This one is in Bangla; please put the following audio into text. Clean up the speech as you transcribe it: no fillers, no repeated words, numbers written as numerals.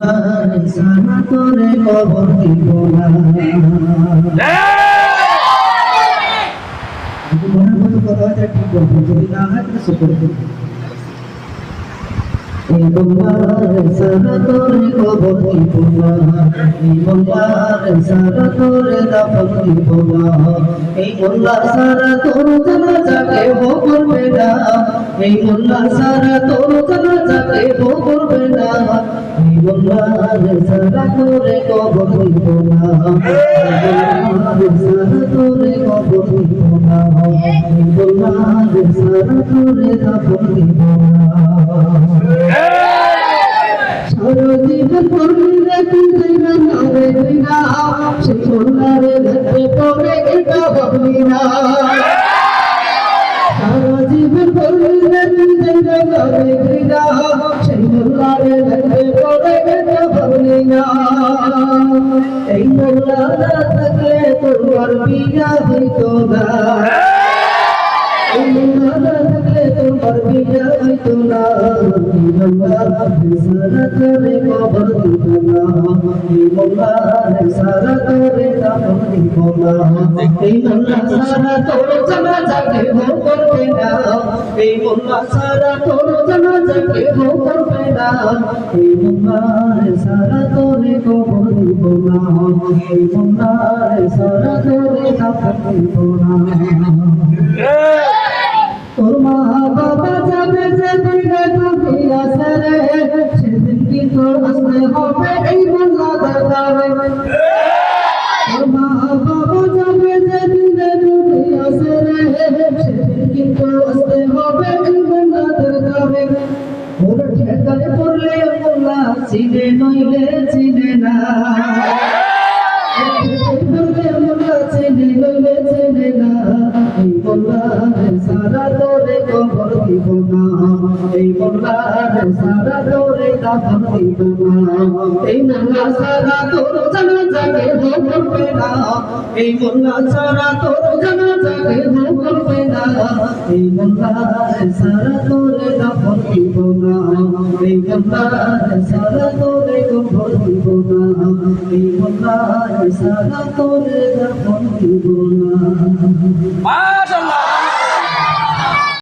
সারা তোরে কবর দিব না। মনের মতো কথা ঠিক বলবো, যদি না হয় কিছু করবো। এই মোল্লার সারা তোরে কবর দিব না, এই মোল্লার সারা তোরে দাফন দিব না, এই মোল্লা সারা তোর জানাজাকে ভো করবে না, এই মোল্লা সারা তোর জানাজাকে ভো করবে না, এই মোল্লার সারা তোরে কবর দিব না, এই মোল্লার সারা তোরে কবর দিব না, এই মোল্লার সারা তোরে দাফন দিব না। সারা জীবন করলে তুই না রে বিনা, সেই সোনারে ধরে পড়ে এটা ভাবলি না। সারা জীবন করলে তুই না রে বিনা, সেই সোনারে ধরে পড়ে এটা ভাবলি না। এই মোল্লা না থাকলে তোর বিয়া হইতো না, এই মোল্লা না থাকলে তোর বিয়া হইতো না। সারা তোরে কবর দিব না, এই মোল্লার সারা তোরে দাফন দিব না, এই মোল্লা সারা তোর জানাজাকে ভো করবে না, এই মোল্লা সারা তোর জানাজাকে ভো করবে না, এই মোল্লার সারা তোরে কবর দিব না, এই মোল্লার সারা তোরে দাফন দিব না। তোর মা বাবা যাবে যেদিন দুনিয়া ছেড়ে, সেদিন কি তোর আসতে হবে এই মোল্লা দরবারে। তোর মা বাবা যাবে যেদিন দুনিয়া ছেড়ে, সেদিন কি তোর আসতে হবে এই মোল্লা দরবারে। ওর ঠেকায় পড়লে মোল্লা চিনে নইলে চিনে না, মোল্লা চিনে নইলে চিনে না। এই মোল্লার সারা তোরে কবর দিব না, এই মোল্লার সারা তোরে দাফন দিব না, এই মোল্লা সারা তোর জানাজাকে ভো করবে না, এই মোল্লা সারা তোর জানাজাকে ভো করবে না, এই মোল্লার সারা তোরে দাফন দিব না, এই মোল্লার সারা তোরে কবর দিব না, এই মোল্লার সারা তোরে দাফন দিব না। মাশাআল্লাহ।